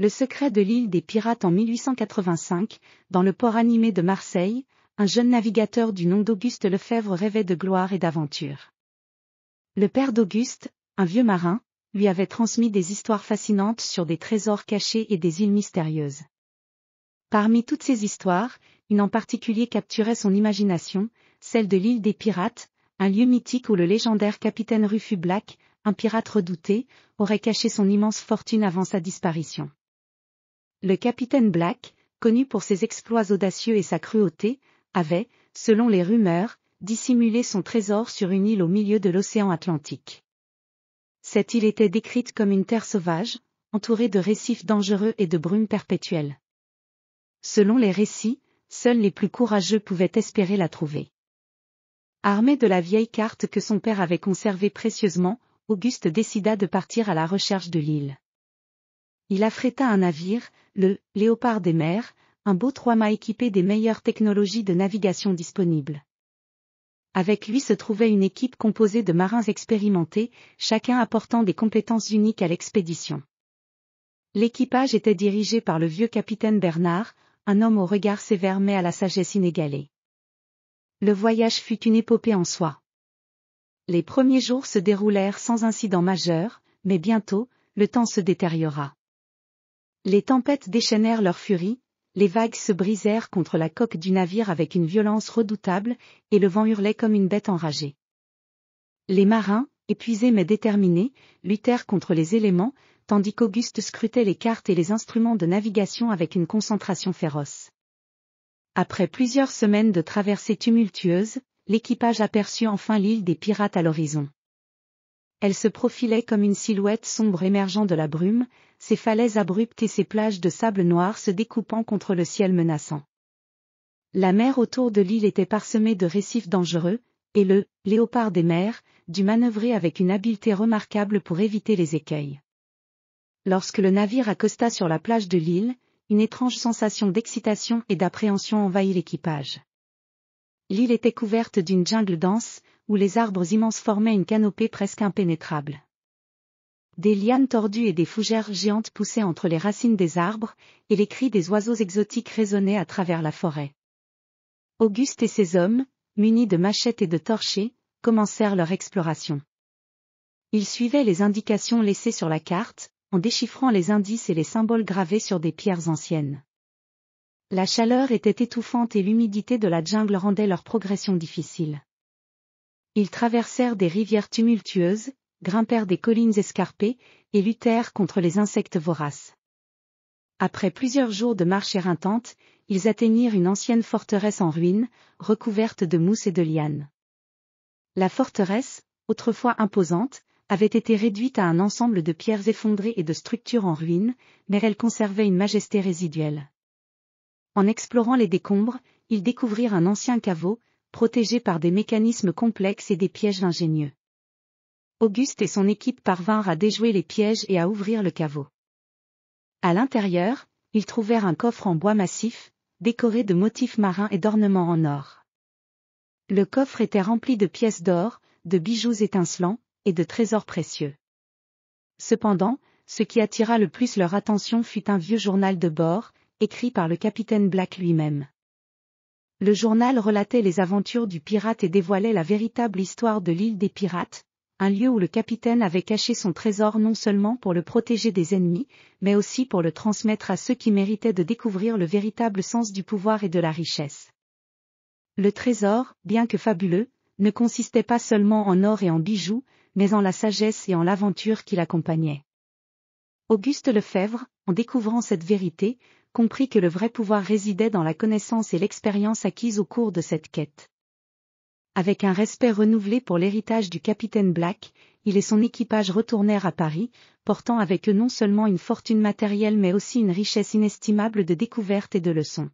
Le secret de l'île des pirates en 1885, dans le port animé de Marseille, un jeune navigateur du nom d'Auguste Lefèvre rêvait de gloire et d'aventure. Le père d'Auguste, un vieux marin, lui avait transmis des histoires fascinantes sur des trésors cachés et des îles mystérieuses. Parmi toutes ces histoires, une en particulier capturait son imagination, celle de l'île des pirates, un lieu mythique où le légendaire capitaine Rufus Black, un pirate redouté, aurait caché son immense fortune avant sa disparition. Le capitaine Black, connu pour ses exploits audacieux et sa cruauté, avait, selon les rumeurs, dissimulé son trésor sur une île au milieu de l'océan Atlantique. Cette île était décrite comme une terre sauvage, entourée de récifs dangereux et de brumes perpétuelles. Selon les récits, seuls les plus courageux pouvaient espérer la trouver. Armé de la vieille carte que son père avait conservée précieusement, Auguste décida de partir à la recherche de l'île. Il affréta un navire, le « Léopard des mers », un beau trois-mâts équipé des meilleures technologies de navigation disponibles. Avec lui se trouvait une équipe composée de marins expérimentés, chacun apportant des compétences uniques à l'expédition. L'équipage était dirigé par le vieux capitaine Bernard, un homme au regard sévère mais à la sagesse inégalée. Le voyage fut une épopée en soi. Les premiers jours se déroulèrent sans incident majeur, mais bientôt, le temps se détériora. Les tempêtes déchaînèrent leur furie, les vagues se brisèrent contre la coque du navire avec une violence redoutable, et le vent hurlait comme une bête enragée. Les marins, épuisés mais déterminés, luttèrent contre les éléments, tandis qu'Auguste scrutait les cartes et les instruments de navigation avec une concentration féroce. Après plusieurs semaines de traversées tumultueuses, l'équipage aperçut enfin l'île des pirates à l'horizon. Elle se profilait comme une silhouette sombre émergeant de la brume, ses falaises abruptes et ses plages de sable noir se découpant contre le ciel menaçant. La mer autour de l'île était parsemée de récifs dangereux, et le « Léopard des mers » dut manœuvrer avec une habileté remarquable pour éviter les écueils. Lorsque le navire accosta sur la plage de l'île, une étrange sensation d'excitation et d'appréhension envahit l'équipage. L'île était couverte d'une jungle dense, où les arbres immenses formaient une canopée presque impénétrable. Des lianes tordues et des fougères géantes poussaient entre les racines des arbres, et les cris des oiseaux exotiques résonnaient à travers la forêt. Auguste et ses hommes, munis de machettes et de torchets, commencèrent leur exploration. Ils suivaient les indications laissées sur la carte, en déchiffrant les indices et les symboles gravés sur des pierres anciennes. La chaleur était étouffante et l'humidité de la jungle rendait leur progression difficile. Ils traversèrent des rivières tumultueuses, grimpèrent des collines escarpées, et luttèrent contre les insectes voraces. Après plusieurs jours de marche éreintante, ils atteignirent une ancienne forteresse en ruine, recouverte de mousse et de lianes. La forteresse, autrefois imposante, avait été réduite à un ensemble de pierres effondrées et de structures en ruine, mais elle conservait une majesté résiduelle. En explorant les décombres, ils découvrirent un ancien caveau, protégé par des mécanismes complexes et des pièges ingénieux. Auguste et son équipe parvinrent à déjouer les pièges et à ouvrir le caveau. À l'intérieur, ils trouvèrent un coffre en bois massif, décoré de motifs marins et d'ornements en or. Le coffre était rempli de pièces d'or, de bijoux étincelants, et de trésors précieux. Cependant, ce qui attira le plus leur attention fut un vieux journal de bord, écrit par le capitaine Black lui-même. Le journal relatait les aventures du pirate et dévoilait la véritable histoire de l'île des pirates, un lieu où le capitaine avait caché son trésor non seulement pour le protéger des ennemis, mais aussi pour le transmettre à ceux qui méritaient de découvrir le véritable sens du pouvoir et de la richesse. Le trésor, bien que fabuleux, ne consistait pas seulement en or et en bijoux, mais en la sagesse et en l'aventure qui l'accompagnait. Auguste Lefèvre, en découvrant cette vérité, comprit que le vrai pouvoir résidait dans la connaissance et l'expérience acquises au cours de cette quête. Avec un respect renouvelé pour l'héritage du capitaine Black, il et son équipage retournèrent à Paris, portant avec eux non seulement une fortune matérielle mais aussi une richesse inestimable de découvertes et de leçons.